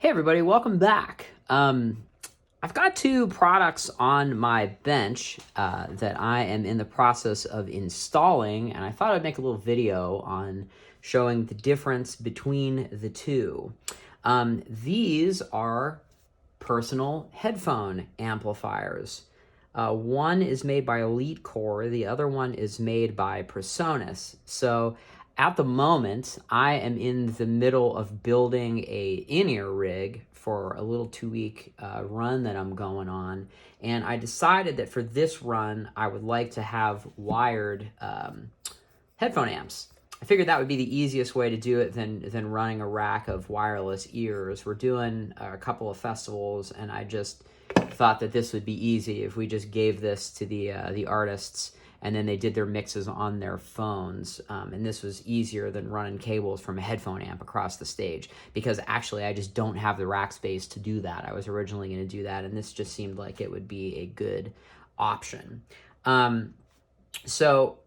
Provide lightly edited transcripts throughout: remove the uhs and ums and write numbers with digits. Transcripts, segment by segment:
Hey everybody, welcome back. I've got two products on my bench that I am in the process of installing, and I thought I'd make a little video on showing the difference between the two. These are personal headphone amplifiers. One is made by Elite Core, the other one is made by Presonus. So at the moment, I am in the middle of building a in-ear rig for a little 2-week run that I'm going on, and I decided that for this run, I would like to have wired headphone amps. I figured that would be the easiest way to do it than running a rack of wireless ears. We're doing a couple of festivals, and I just thought that this would be easy if we just gave this to the artists, and then they did their mixes on their phones. And this was easier than running cables from a headphone amp across the stage, because actually I just don't have the rack space to do that. I was originally going to do that, and this just seemed like it would be a good option. So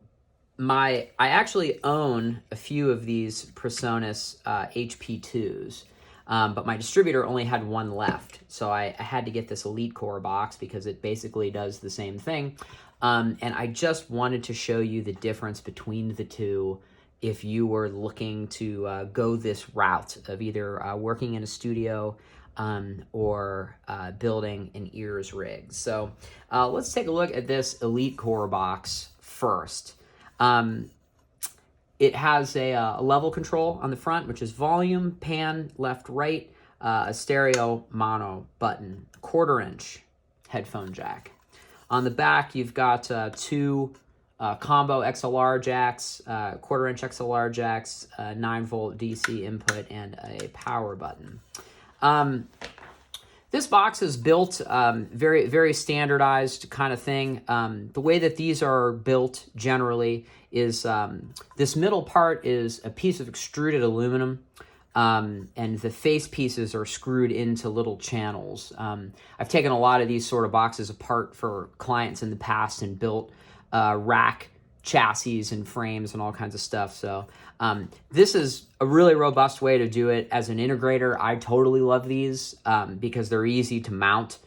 I actually own a few of these Presonus HP2s. But my distributor only had one left, so I had to get this Elite Core box because it basically does the same thing. And I just wanted to show you the difference between the two if you were looking to go this route of either working in a studio or building an ears rig. So let's take a look at this Elite Core box first. It has a level control on the front, which is volume, pan, left, right, a stereo mono button, 1/4-inch headphone jack. On the back, you've got two combo XLR jacks, 1/4-inch XLR jacks, 9-volt DC input, and a power button. This box is built very, very standardized kind of thing. The way that these are built generally is this middle part is a piece of extruded aluminum, and the face pieces are screwed into little channels. I've taken a lot of these sort of boxes apart for clients in the past and built rack chassis and frames and all kinds of stuff. So this is a really robust way to do it as an integrator. I totally love these because they're easy to mount.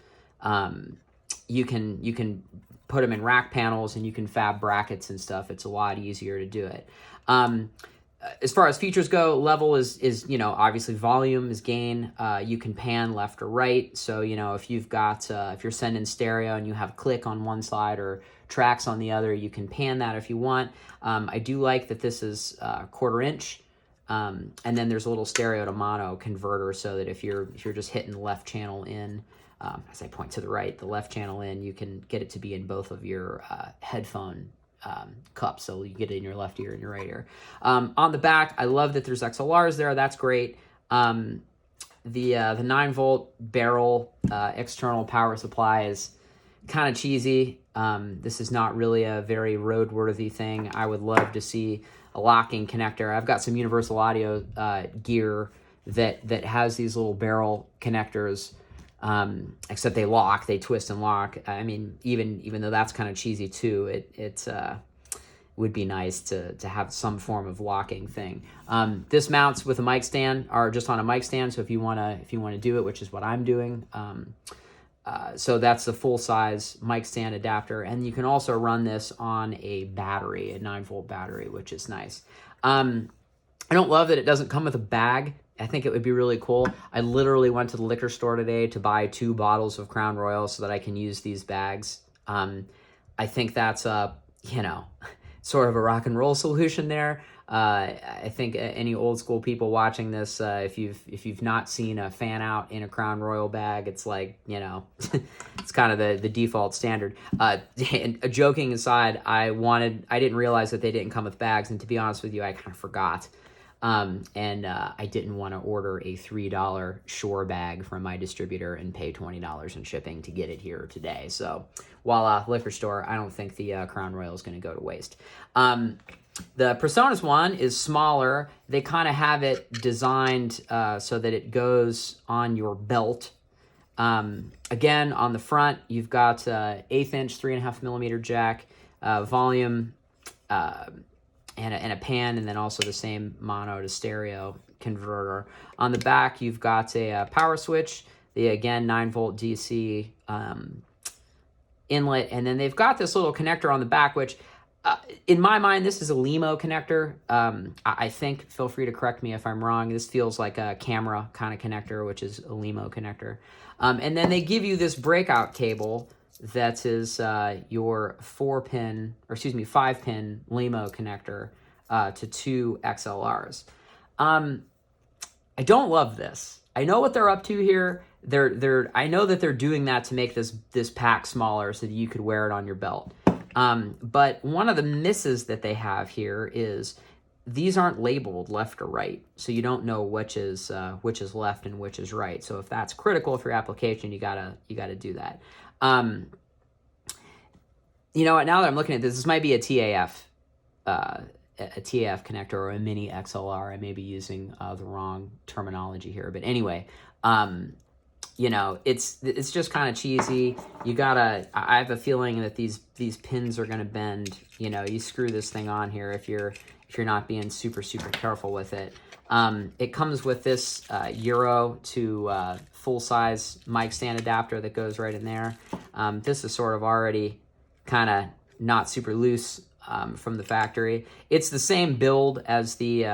You can put them in rack panels, and you can fab brackets and stuff. It's a lot easier to do it. As far as features go, level is obviously volume is gain. You can pan left or right. So if you've got if you're sending stereo and you have click on one side or tracks on the other, you can pan that if you want. I do like that this is 1/4-inch, and then there's a little stereo to mono converter, so that if you're just hitting the left channel in, as I point to the right, the left channel in, you can get it to be in both of your headphone cups, so you get it in your left ear and your right ear. On the back, I love that there's XLRs there. That's great. The 9-volt barrel external power supply is kind of cheesy. This is not really a very roadworthy thing. I would love to see a locking connector. I've got some Universal Audio gear that has these little barrel connectors, except they lock, they twist and lock. I mean, even though that's kind of cheesy too, it would be nice to have some form of locking thing. This mounts with a mic stand, or just on a mic stand. So if you wanna do it, which is what I'm doing, so that's the full-size mic stand adapter, and you can also run this on a battery, a 9-volt battery, which is nice. I don't love that it doesn't come with a bag. I think it would be really cool. I literally went to the liquor store today to buy 2 bottles of Crown Royal so that I can use these bags. I think that's sort of a rock and roll solution there. I think any old school people watching this, if you've not seen a fan out in a Crown Royal bag, it's like, it's kind of the default standard. And joking aside, I didn't realize that they didn't come with bags, and to be honest with you, I kind of forgot. And I didn't want to order a $3 Shure bag from my distributor and pay $20 in shipping to get it here today. So voila, liquor store, I don't think the Crown Royal is going to go to waste. The Presonus one is smaller. They kind of have it designed so that it goes on your belt. Again, on the front, you've got 1/8-inch, 3.5mm jack, volume, and a pan, and then also the same mono to stereo converter. On the back, you've got a power switch, the, again, 9-volt DC inlet, and then they've got this little connector on the back, which in my mind, this is a LEMO connector. I think, feel free to correct me if I'm wrong, this feels like a camera kind of connector, which is a LEMO connector. And then they give you this breakout cable that is your 5-pin LEMO connector to 2 XLRs. I don't love this. I know what they're up to here. I know that they're doing that to make this pack smaller so that you could wear it on your belt. But one of the misses that they have here is these aren't labeled left or right, so you don't know which is left and which is right. So if that's critical for your application, you gotta do that. You know what? Now that I'm looking at this might be a TAF connector or a mini XLR. I may be using the wrong terminology here, but anyway, you know, it's just kind of cheesy. I have a feeling that these pins are gonna bend. You know, you screw this thing on here if you're not being super careful with it. It comes with this Euro to full-size mic stand adapter that goes right in there. This is sort of already kind of not super loose from the factory. It's the same build as the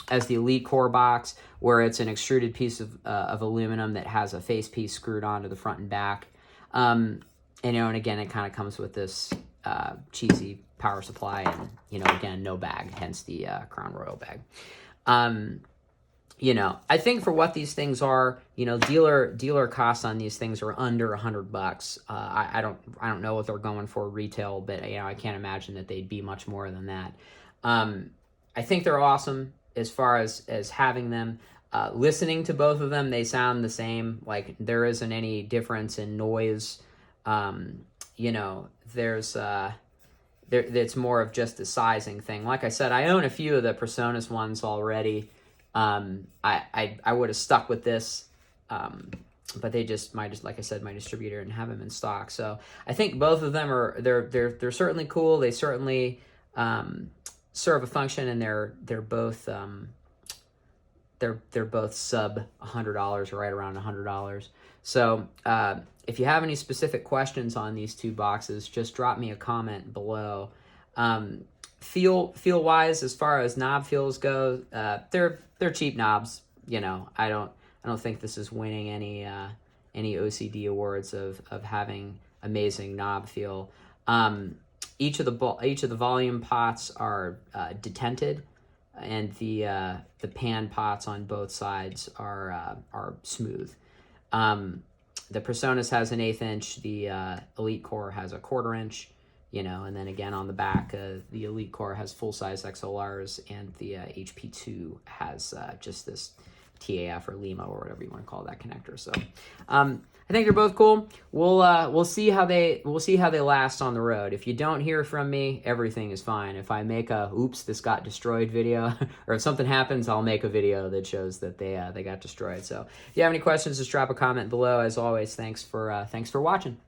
Elite Core box, where it's an extruded piece of aluminum that has a face piece screwed onto the front and back. And, you know, and again, it kind of comes with this cheesy power supply and, you know, again, no bag, hence the Crown Royal bag. You know, I think for what these things are, you know, dealer costs on these things are under $100. I don't know what they're going for retail, but, you know, I can't imagine that they'd be much more than that. I think they're awesome as far as having them. Listening to both of them, they sound the same. Like, there isn't any difference in noise. You know, it's more of just a sizing thing. Like I said, I own a few of the Presonus ones already. I would have stuck with this, but they just, like I said, my distributor didn't have them in stock. So I think both of them they're certainly cool. They certainly serve a function, and they're both sub $100, right around $100. So if you have any specific questions on these two boxes, just drop me a comment below. Feel wise, as far as knob feels go, they're cheap knobs. You know, I don't think this is winning any OCD awards of having amazing knob feel. Each of the volume pots are detented, and the pan pots on both sides are smooth. The Presonus has an 1/8 inch. The Elite Core has a 1/4 inch. You know, and then again on the back, the Elite Core has full-size XLRs, and the HP2 has just this TAF or LEMO or whatever you want to call that connector. So I think they're both cool. We'll see how they last on the road. If you don't hear from me, everything is fine. If I make a "oops, this got destroyed" video, or if something happens, I'll make a video that shows that they got destroyed. So if you have any questions, just drop a comment below. As always, thanks for watching.